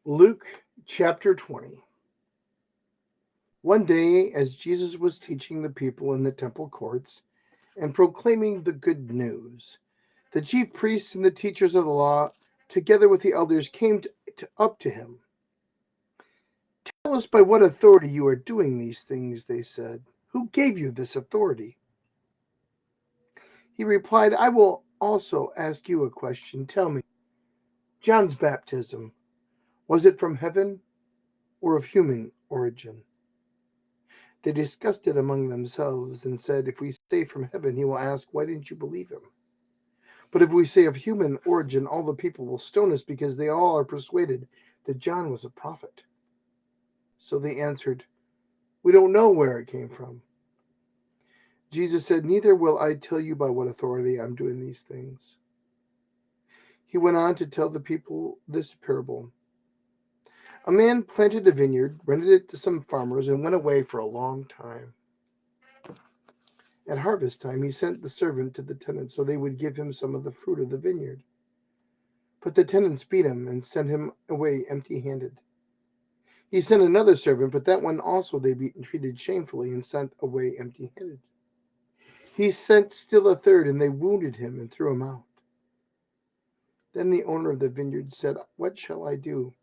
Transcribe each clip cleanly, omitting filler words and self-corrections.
Luke chapter 20. One day, as Jesus was teaching the people in the temple courts and proclaiming the good news, the chief priests and the teachers of the law, together with the elders, came up to him. "Tell us by what authority you are doing these things," they said. "Who gave you this authority?" He replied, "I will also ask you a question. Tell me, John's baptism, was it from heaven or of human origin?" They discussed it among themselves and said, "If we say from heaven, he will ask, 'Why didn't you believe him?' But if we say of human origin, all the people will stone us because they all are persuaded that John was a prophet." So they answered, "We don't know where it came from." Jesus said, "Neither will I tell you by what authority I'm doing these things." He went on to tell the people this parable. A man planted a vineyard, rented it to some farmers, and went away for a long time. At harvest time, he sent the servant to the tenants so they would give him some of the fruit of the vineyard. But the tenants beat him and sent him away empty-handed. He sent another servant, but that one also they beat and treated shamefully and sent away empty-handed. He sent still a third, and they wounded him and threw him out. Then the owner of the vineyard said, "What shall I do?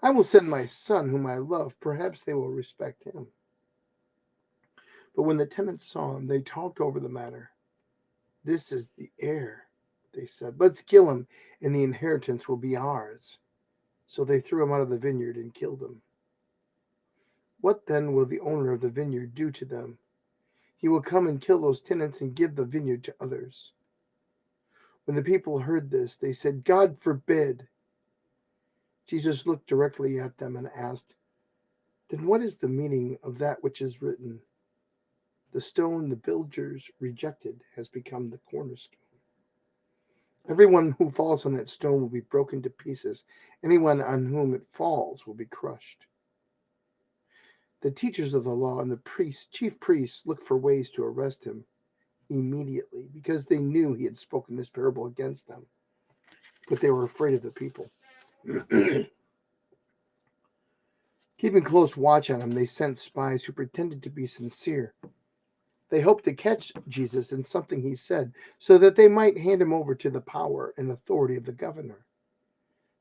I will send my son, whom I love. Perhaps they will respect him." But when the tenants saw him, they talked over the matter. "This is the heir," they said. "Let's kill him, and the inheritance will be ours." So they threw him out of the vineyard and killed him. What then will the owner of the vineyard do to them? He will come and kill those tenants and give the vineyard to others. When the people heard this, they said, "God forbid." Jesus looked directly at them and asked, "Then what is the meaning of that which is written? The stone the builders rejected has become the cornerstone. Everyone who falls on that stone will be broken to pieces. Anyone on whom it falls will be crushed." The teachers of the law and the chief priests looked for ways to arrest him immediately because they knew he had spoken this parable against them, but they were afraid of the people. Keeping close watch on him, they sent spies who pretended to be sincere. They hoped to catch Jesus in something he said so that they might hand him over to the power and authority of the governor.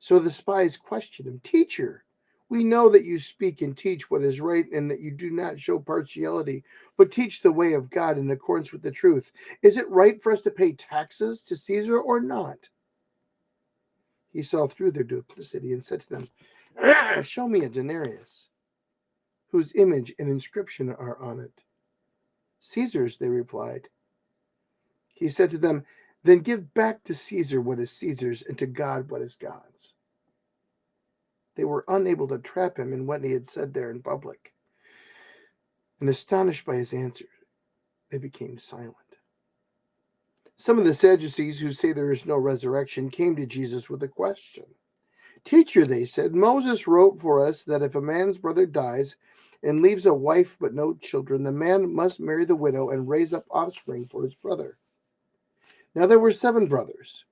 So the spies questioned him. "Teacher, we know that you speak and teach what is right and that you do not show partiality, but teach the way of God in accordance with the truth. Is it right for us to pay taxes to Caesar or not?" He saw through their duplicity and said to them, "Show me a denarius whose image and inscription are on it." "Caesar's," they replied. He said to them, "Then give back to Caesar what is Caesar's and to God what is God's." They were unable to trap him in what he had said there in public, and astonished by his answer, they became silent. Some of the Sadducees, who say there is no resurrection, came to Jesus with a question. "Teacher," they said, "Moses wrote for us that if a man's brother dies and leaves a wife but no children, the man must marry the widow and raise up offspring for his brother. Now there were 7 brothers.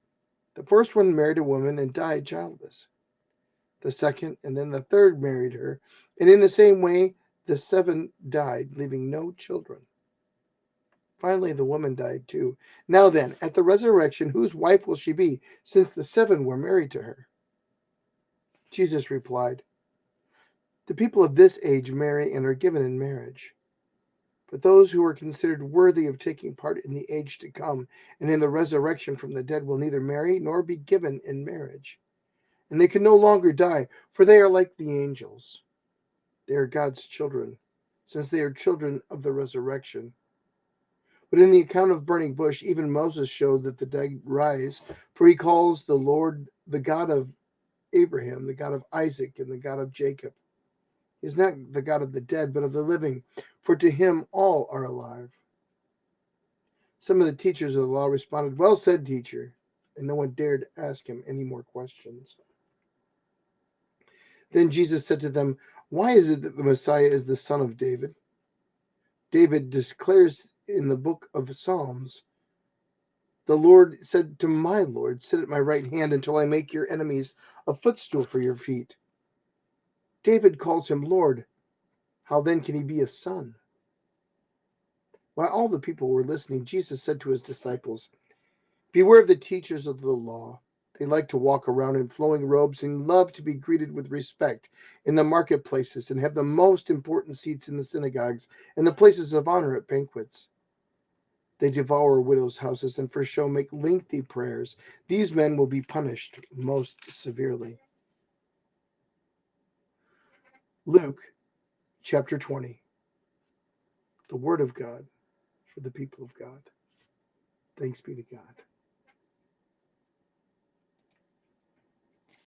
The first one married a woman and died childless. The second and then the third married her, and in the same way the 7 died, leaving no children. Finally, the woman died too. Now then, at the resurrection, whose wife will she be, since the 7 were married to her?" Jesus replied, "The people of this age marry and are given in marriage. But those who are considered worthy of taking part in the age to come and in the resurrection from the dead will neither marry nor be given in marriage. And they can no longer die, for they are like the angels. They are God's children, since they are children of the resurrection. But in the account of burning bush, even Moses showed that the dead rise, for he calls the Lord the God of Abraham, the God of Isaac, and the God of Jacob. He is not the God of the dead, but of the living, for to him all are alive." Some of the teachers of the law responded, "Well said, teacher," and no one dared ask him any more questions. Then Jesus said to them, "Why is it that the Messiah is the son of David? David declares in the book of Psalms, 'The Lord said to my Lord, sit at my right hand until I make your enemies a footstool for your feet.' David calls him Lord. How then can he be a son? While all the people were listening, Jesus said to his disciples, beware of the teachers of the law. They like to walk around in flowing robes and love to be greeted with respect in the marketplaces and have the most important seats in the synagogues and the places of honor at banquets. They devour widows' houses and for show make lengthy prayers. These men will be punished most severely. Luke chapter 20. The Word of God for the people of God. Thanks be to God.